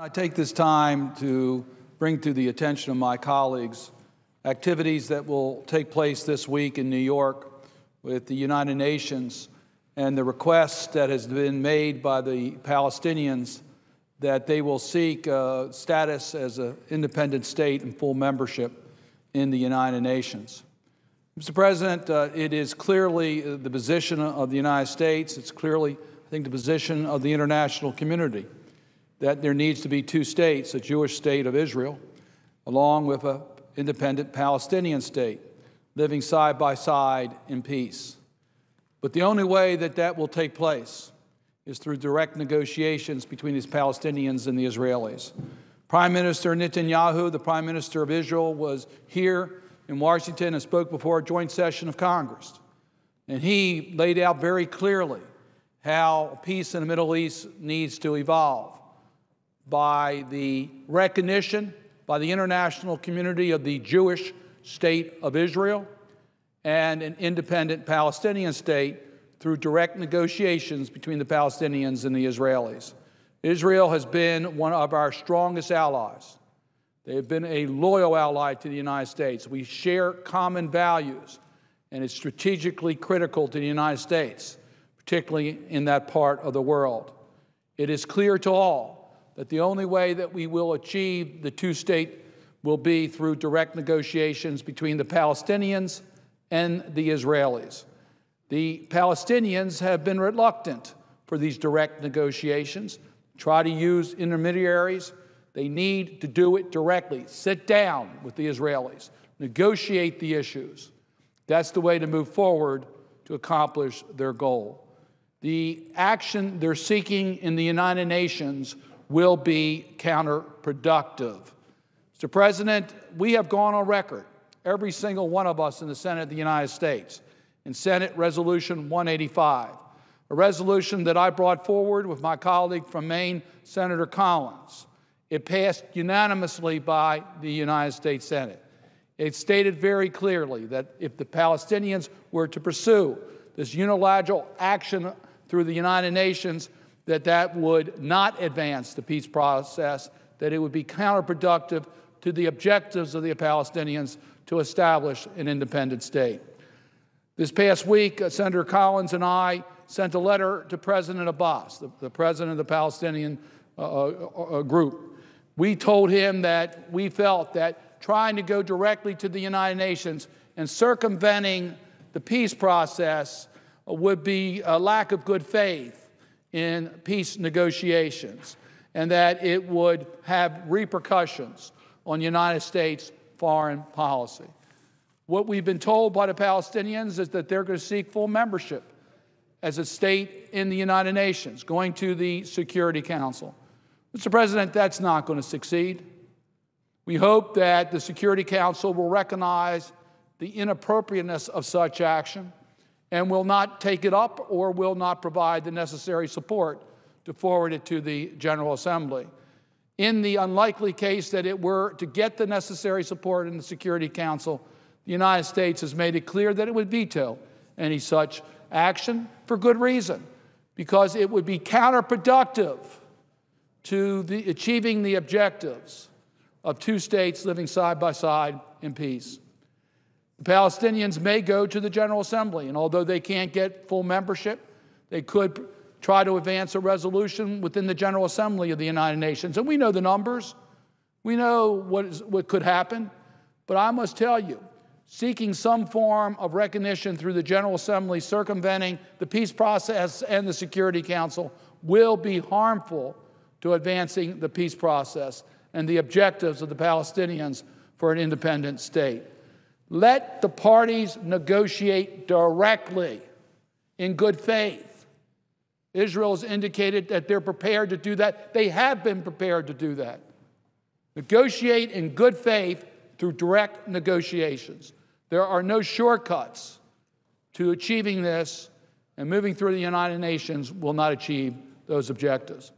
I take this time to bring to the attention of my colleagues activities that will take place this week in New York with the United Nations and the request that has been made by the Palestinians that they will seek status as an independent state and full membership in the United Nations. Mr. President, it is clearly the position of the United States, it's clearly, I think, the position of the international community that there needs to be two states, a Jewish state of Israel, along with an independent Palestinian state, living side by side in peace. But the only way that that will take place is through direct negotiations between these Palestinians and the Israelis. Prime Minister Netanyahu, the Prime Minister of Israel, was here in Washington and spoke before a joint session of Congress. And he laid out very clearly how peace in the Middle East needs to evolve by the recognition by the international community of the Jewish state of Israel and an independent Palestinian state through direct negotiations between the Palestinians and the Israelis. Israel has been one of our strongest allies. They have been a loyal ally to the United States. We share common values, and it's strategically critical to the United States, particularly in that part of the world. It is clear to all that the only way that we will achieve the two-state will be through direct negotiations between the Palestinians and the Israelis. The Palestinians have been reluctant for these direct negotiations, try to use intermediaries. They need to do it directly. Sit down with the Israelis, negotiate the issues. That's the way to move forward to accomplish their goal. The action they're seeking in the United Nations will be counterproductive. Mr. President, we have gone on record, every single one of us in the Senate of the United States, in Senate Resolution 185, a resolution that I brought forward with my colleague from Maine, Senator Collins. It passed unanimously by the United States Senate. It stated very clearly that if the Palestinians were to pursue this unilateral action through the United Nations, that would not advance the peace process, that it would be counterproductive to the objectives of the Palestinians to establish an independent state. This past week, Senator Collins and I sent a letter to President Abbas, the president of the Palestinian group. We told him that we felt that trying to go directly to the United Nations and circumventing the peace process would be a lack of good faith in peace negotiations, and that it would have repercussions on United States foreign policy. What we've been told by the Palestinians is that they're going to seek full membership as a state in the United Nations, going to the Security Council. Mr. President, that's not going to succeed. We hope that the Security Council will recognize the inappropriateness of such action and will not take it up or will not provide the necessary support to forward it to the General Assembly. In the unlikely case that it were to get the necessary support in the Security Council, the United States has made it clear that it would veto any such action for good reason, because it would be counterproductive to achieving the objectives of two states living side by side in peace. The Palestinians may go to the General Assembly, and although they can't get full membership, they could try to advance a resolution within the General Assembly of the United Nations. And we know the numbers. We know what could happen. But I must tell you, seeking some form of recognition through the General Assembly, circumventing the peace process and the Security Council, will be harmful to advancing the peace process and the objectives of the Palestinians for an independent state. Let the parties negotiate directly in good faith. Israel has indicated that they're prepared to do that. They have been prepared to do that. Negotiate in good faith through direct negotiations. There are no shortcuts to achieving this, and moving through the United Nations will not achieve those objectives.